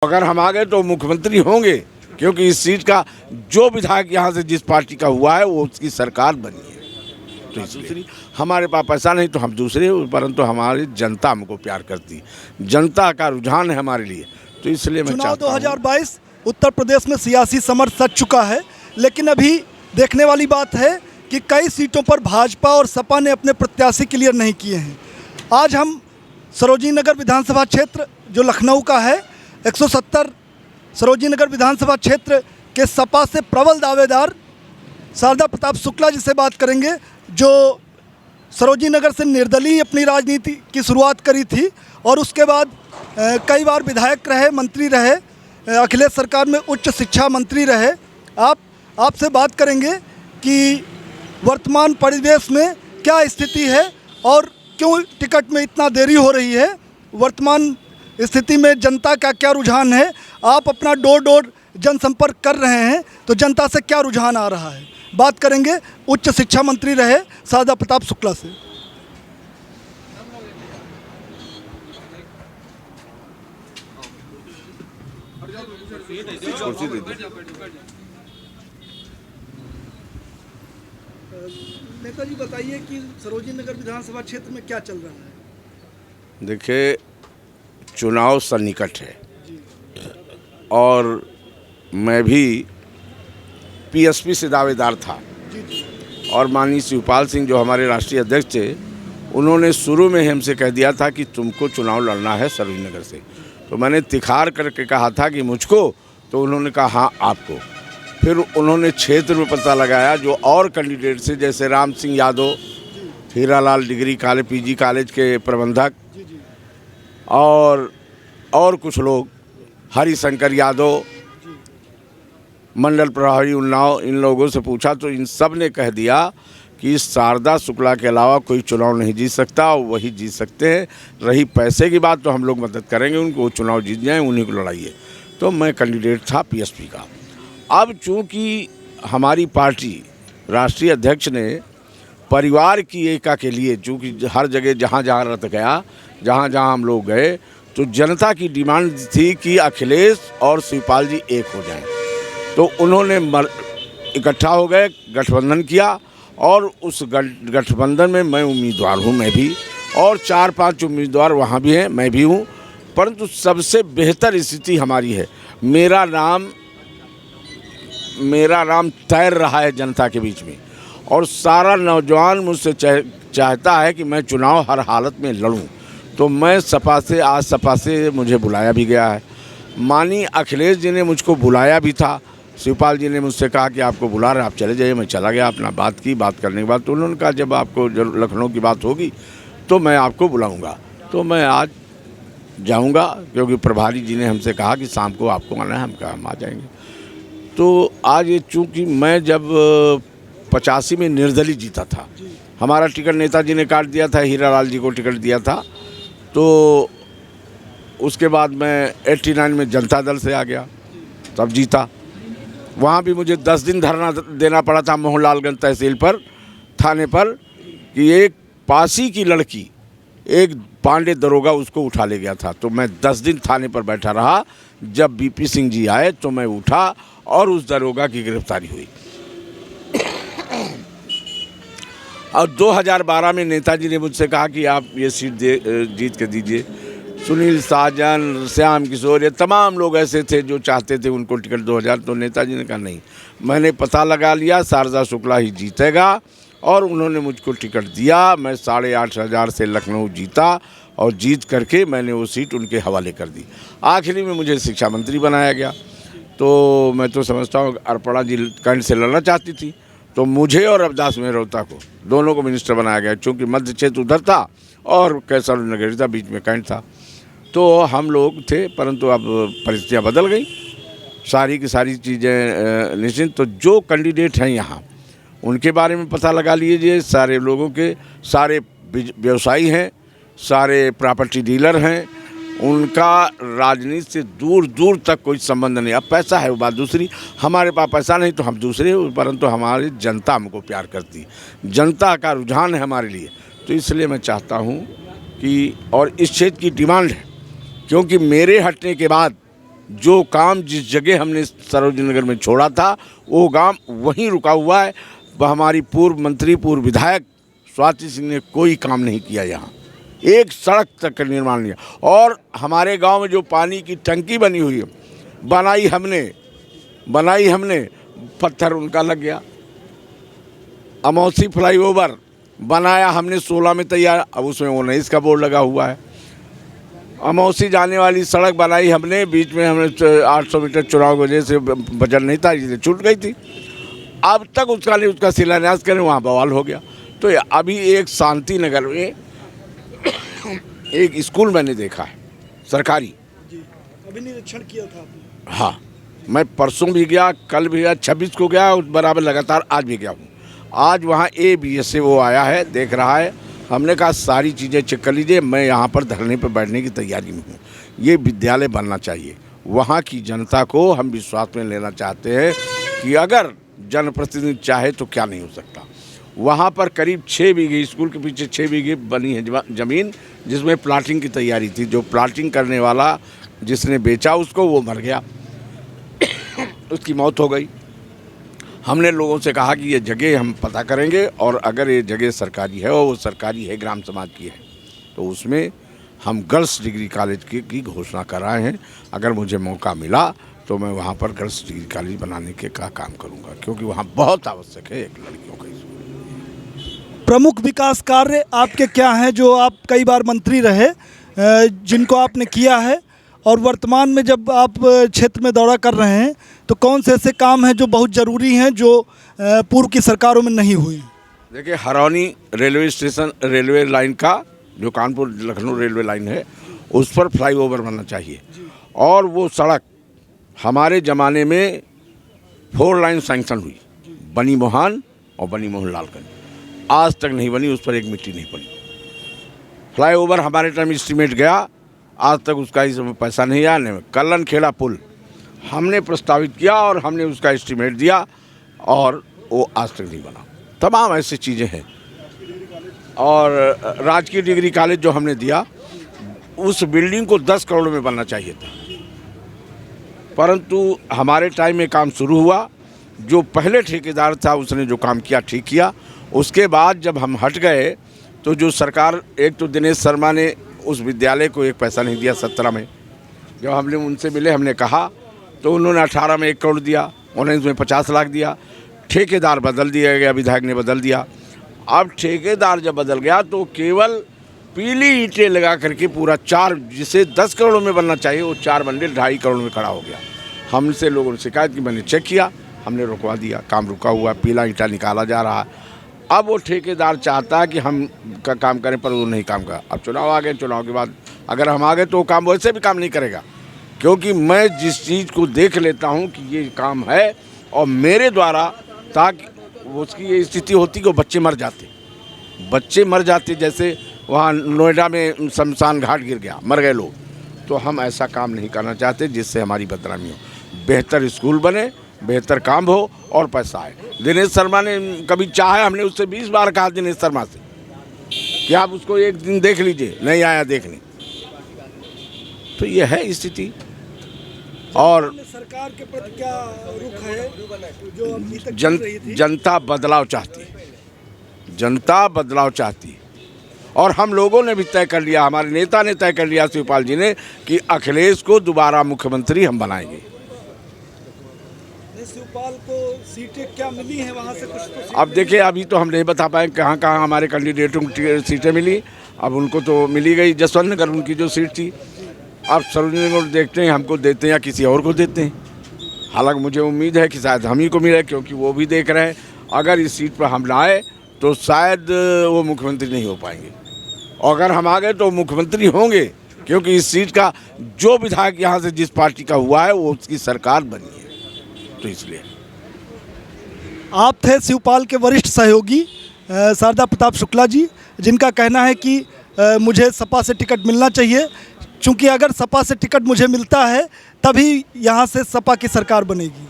अगर हम आ गए तो मुख्यमंत्री होंगे, क्योंकि इस सीट का जो विधायक यहाँ से जिस पार्टी का हुआ है वो उसकी सरकार बनी है। तो दूसरी हमारे पास पैसा नहीं तो हम दूसरे, परंतु हमारी जनता हमको प्यार करती, जनता का रुझान है हमारे लिए। तो इसलिए मैं चुनाव 2022 उत्तर प्रदेश में सियासी समर सज चुका है, लेकिन अभी देखने वाली बात है कि कई सीटों पर भाजपा और सपा ने अपने प्रत्याशी क्लियर नहीं किए हैं। आज हम सरोजिनी नगर विधानसभा क्षेत्र जो लखनऊ का है, 170 सरोजिनी नगर विधानसभा क्षेत्र के सपा से प्रबल दावेदार शारदा प्रताप शुक्ला जी से बात करेंगे, जो सरोजिनी नगर से निर्दलीय अपनी राजनीति की शुरुआत करी थी और उसके बाद कई बार विधायक रहे, मंत्री रहे, अखिलेश सरकार में उच्च शिक्षा मंत्री रहे। आपसे बात करेंगे कि वर्तमान परिवेश में क्या स्थिति है और क्यों टिकट में इतना देरी हो रही है, वर्तमान स्थिति में जनता का क्या रुझान है। आप अपना डोर डोर जनसंपर्क कर रहे हैं तो जनता से क्या रुझान आ रहा है, बात करेंगे उच्च शिक्षा मंत्री रहे शारदा प्रताप शुक्ला से। नेताजी बताइए कि सरोजिनी नगर विधानसभा क्षेत्र में क्या चल रहा है। देखिए, चुनाव सन्निकट है और मैं भी पीएसपी से दावेदार था और माननीय शिवपाल सिंह जो हमारे राष्ट्रीय अध्यक्ष थे, उन्होंने शुरू में हमसे कह दिया था कि तुमको चुनाव लड़ना है सरोजिनी नगर से। तो मैंने तिखार करके कहा था कि मुझको, तो उन्होंने कहा हाँ आपको। फिर उन्होंने क्षेत्र में पता लगाया जो और कैंडिडेट से, जैसे Ram Singh Yadav, Hiralal degree college PG college के प्रबंधक और कुछ लोग, हरिशंकर यादव, मंडल प्रभारी उन्नाव, इन लोगों से पूछा तो इन सब ने कह दिया कि शारदा शुक्ला के अलावा कोई चुनाव नहीं जीत सकता, वही जीत सकते हैं। रही पैसे की बात तो हम लोग मदद करेंगे उनको, वो चुनाव जीत जाएँ, उन्हीं को लड़ाइए। तो मैं कैंडिडेट था पीएसपी का। अब चूँकि हमारी पार्टी राष्ट्रीय अध्यक्ष ने परिवार की एकता के लिए, चूँकि हर जगह जहाँ जहाँ रथ गया, जहाँ जहाँ हम लोग गए, तो जनता की डिमांड थी कि अखिलेश और शिवपाल जी एक हो जाएं। तो उन्होंने इकट्ठा हो गए, गठबंधन किया और उस गठबंधन में मैं उम्मीदवार हूँ, मैं भी, और 4-5 उम्मीदवार वहाँ भी हैं, मैं भी हूँ। परंतु सबसे बेहतर स्थिति हमारी है, मेरा नाम तैर रहा है जनता के बीच में और सारा नौजवान मुझसे चाहता है कि मैं चुनाव हर हालत में लड़ूं। तो मैं आज सपा से मुझे बुलाया भी गया है। माननीय अखिलेश जी ने मुझको बुलाया भी था, शिवपाल जी ने मुझसे कहा कि आपको बुला रहे, आप चले जाइए। मैं चला गया, अपना बात करने के बाद तो उन्होंने कहा जब आपको लखनऊ की बात होगी तो मैं आपको बुलाऊँगा। तो मैं आज जाऊँगा, क्योंकि प्रभारी जी ने हमसे कहा कि शाम को आपको आना है, हम कहा हम आ जाएंगे। तो आज ये चूँकि मैं जब 85 में निर्दलीय जीता था, हमारा टिकट नेताजी ने काट दिया था, हीरालाल जी को टिकट दिया था। तो उसके बाद मैं 89 में जनता दल से आ गया, तब जीता। वहाँ भी मुझे 10 दिन धरना देना पड़ा था मोहनलालगंज तहसील पर, थाने पर, कि एक पासी की लड़की, एक पांडे दरोगा उसको उठा ले गया था। तो मैं 10 दिन थाने पर बैठा रहा। जब बीपी सिंह जी आए तो मैं उठा और उस दरोगा की गिरफ्तारी हुई। और 2012 में नेताजी ने मुझसे कहा कि आप ये सीट जीत के दीजिए। सुनील साजन, श्याम किशोर, ये तमाम लोग ऐसे थे जो चाहते थे उनको टिकट 2000। तो नेताजी ने कहा नहीं, मैंने पता लगा लिया, शारदा शुक्ला ही जीतेगा, और उन्होंने मुझको टिकट दिया। मैं 8,500 से लखनऊ जीता और जीत करके मैंने वो सीट उनके हवाले कर दी। आखिरी में मुझे शिक्षा मंत्री बनाया गया। तो मैं तो समझता हूँ अर्पणा जी कैंट से लड़ना चाहती थी, तो मुझे और अवदास मेहरोत्रा को, दोनों को मिनिस्टर बनाया गया, क्योंकि मध्य क्षेत्र उधर था और कैसर नगरी था, बीच में कैंट था। तो हम लोग थे, परंतु अब परिस्थितियाँ बदल गई, सारी की सारी चीज़ें निश्चित। तो जो कैंडिडेट हैं यहाँ, उनके बारे में पता लगा लीजिए। सारे लोगों के, सारे व्यवसायी हैं, सारे प्रॉपर्टी डीलर हैं, उनका राजनीति से दूर दूर तक कोई संबंध नहीं। अब पैसा है वो बात दूसरी, हमारे पास पैसा नहीं तो हम दूसरे, परंतु हमारी जनता हमको प्यार करती, जनता का रुझान है हमारे लिए। तो इसलिए मैं चाहता हूँ कि, और इस क्षेत्र की डिमांड है, क्योंकि मेरे हटने के बाद जो काम जिस जगह हमने सरोजनी नगर में छोड़ा था वो काम वहीं रुका हुआ है। हमारी पूर्व मंत्री पूर्व विधायक स्वाति सिंह ने कोई काम नहीं किया, यहाँ एक सड़क तक का निर्माण नहीं। और हमारे गांव में जो पानी की टंकी बनी हुई है बनाई हमने पत्थर उनका लग गया। अमौसी फ्लाईओवर बनाया हमने 16 में तैयार, अब उसमें 19 का बोर्ड लगा हुआ है। अमौसी जाने वाली सड़क बनाई हमने, बीच में हमने 800 मीटर चुनाव की वजह से बजट नहीं था इसलिए छूट गई थी। अब तक उसका शिलान्यास करें वहाँ बवाल हो गया। तो अभी एक शांति नगर में एक स्कूल मैंने देखा है सरकारी, अभी निरीक्षण किया था आपने? हाँ, मैं परसों भी गया, कल भी गया, 26 को गया, बराबर लगातार आज भी गया हूँ। आज वहाँ ABS से वो आया है, देख रहा है। हमने कहा सारी चीज़ें चेक कर लीजिए, मैं यहाँ पर धरने पर बैठने की तैयारी में हूँ। ये विद्यालय बनना चाहिए। वहाँ की जनता को हम विश्वास में लेना चाहते हैं कि अगर जनप्रतिनिधि चाहे तो क्या नहीं हो सकता। वहाँ पर करीब 6 बीघे, स्कूल के पीछे 6 बीघे बनी है ज़मीन, जिसमें प्लाटिंग की तैयारी थी। जो प्लाटिंग करने वाला जिसने बेचा उसको, वो मर गया उसकी मौत हो गई। हमने लोगों से कहा कि ये जगह हम पता करेंगे और अगर ये जगह सरकारी है और वो सरकारी है, ग्राम समाज की है, तो उसमें हम गर्ल्स डिग्री कॉलेज की घोषणा कर रहे हैं। अगर मुझे मौका मिला तो मैं वहाँ पर गर्ल्स डिग्री कॉलेज बनाने के का काम करूँगा, क्योंकि वहाँ बहुत आवश्यक है एक लड़कियों का स्कूल। प्रमुख विकास कार्य आपके क्या हैं जो आप कई बार मंत्री रहे, जिनको आपने किया है, और वर्तमान में जब आप क्षेत्र में दौरा कर रहे हैं तो कौन से ऐसे काम हैं जो बहुत ज़रूरी हैं जो पूर्व की सरकारों में नहीं हुई? देखिए, Harauni railway station, railway line का जो कानपुर लखनऊ रेलवे लाइन है, उस पर फ्लाईओवर बनना चाहिए। और वो सड़क हमारे ज़माने में 4 लाइन सैंक्शन हुई, बनी मोहन और बनी मोहन लालगंज, आज तक नहीं बनी, उस पर एक मिट्टी नहीं पड़ी। फ्लाईओवर हमारे टाइम एस्टीमेट गया, आज तक उसका इस पैसा नहीं आया। कल्लन खेड़ा पुल हमने प्रस्तावित किया और हमने उसका एस्टीमेट दिया और वो आज तक नहीं बना। तमाम ऐसी चीज़ें हैं। और राजकीय डिग्री कॉलेज जो हमने दिया, उस बिल्डिंग को 10 करोड़ में बनना चाहिए था, परंतु हमारे टाइम में काम शुरू हुआ। जो पहले ठेकेदार था उसने जो काम किया ठीक किया। उसके बाद जब हम हट गए तो जो सरकार, एक तो दिनेश शर्मा ने उस विद्यालय को एक पैसा नहीं दिया। 17 में जब हमने उनसे मिले, हमने कहा तो उन्होंने 18 में 1 करोड़ दिया, 19 में 50 लाख दिया। ठेकेदार बदल दिया गया, विधायक ने बदल दिया। अब ठेकेदार जब बदल गया तो केवल पीली ईंटें लगा करके पूरा 4, जिसे 10 करोड़ में बनना चाहिए, वो 4 मंजिल 2.5 करोड़ में खड़ा हो गया। हमसे लोगों ने शिकायत की, मैंने चेक किया, हमने रुकवा दिया, काम रुका हुआ, पीला ईंटा निकाला जा रहा है। अब वो ठेकेदार चाहता है कि हम का काम करें, पर वो नहीं काम करा। अब चुनाव आ गए, चुनाव के बाद अगर हम आ गए तो वो काम वैसे भी काम नहीं करेगा, क्योंकि मैं जिस चीज़ को देख लेता हूँ कि ये काम है और मेरे द्वारा, ताकि उसकी ये स्थिति होती कि वो बच्चे मर जाते, जैसे वहाँ नोएडा में शमशान घाट गिर गया, मर गए लोग। तो हम ऐसा काम नहीं करना चाहते जिससे हमारी बदनामी हो। बेहतर स्कूल बने, बेहतर काम हो और पैसा आए। दिनेश शर्मा ने कभी चाहा, हमने उससे 20 बार कहा दिनेश शर्मा से कि आप उसको एक दिन देख लीजिए, नहीं आया देखने। तो ये है स्थिति। और सरकार के प्रति क्या रुख है जो अभी तक जनता बदलाव चाहती है, जनता बदलाव चाहती है। और हम लोगों ने भी तय कर लिया, हमारे नेता ने तय कर लिया, शिवपाल जी ने, कि अखिलेश को दोबारा मुख्यमंत्री हम बनाएंगे। शिवपाल को सीटें क्या मिली हैं वहाँ से कुछ तो? अब देखिए, अभी तो हम नहीं बता पाए कहाँ कहाँ हमारे कैंडिडेटों को सीटें मिली। अब उनको तो मिली गई जसवंत नगर, उनकी जो सीट थी। अब सरोजनी नगर देखते हैं, हमको देते हैं या किसी और को देते हैं। हालांकि मुझे उम्मीद है कि शायद हम ही को मिले, क्योंकि वो भी देख रहे हैं अगर इस सीट पर हम ना आए तो शायद वो मुख्यमंत्री नहीं हो पाएंगे, और अगर हम आ गए तो मुख्यमंत्री होंगे, क्योंकि इस सीट का जो विधायक यहाँ से जिस पार्टी का हुआ है वो उसकी सरकार बनी है। तो इसलिए आप थे शिवपाल के वरिष्ठ सहयोगी शारदा प्रताप शुक्ला जी, जिनका कहना है कि मुझे सपा से टिकट मिलना चाहिए, क्योंकि अगर सपा से टिकट मुझे मिलता है तभी यहाँ से सपा की सरकार बनेगी।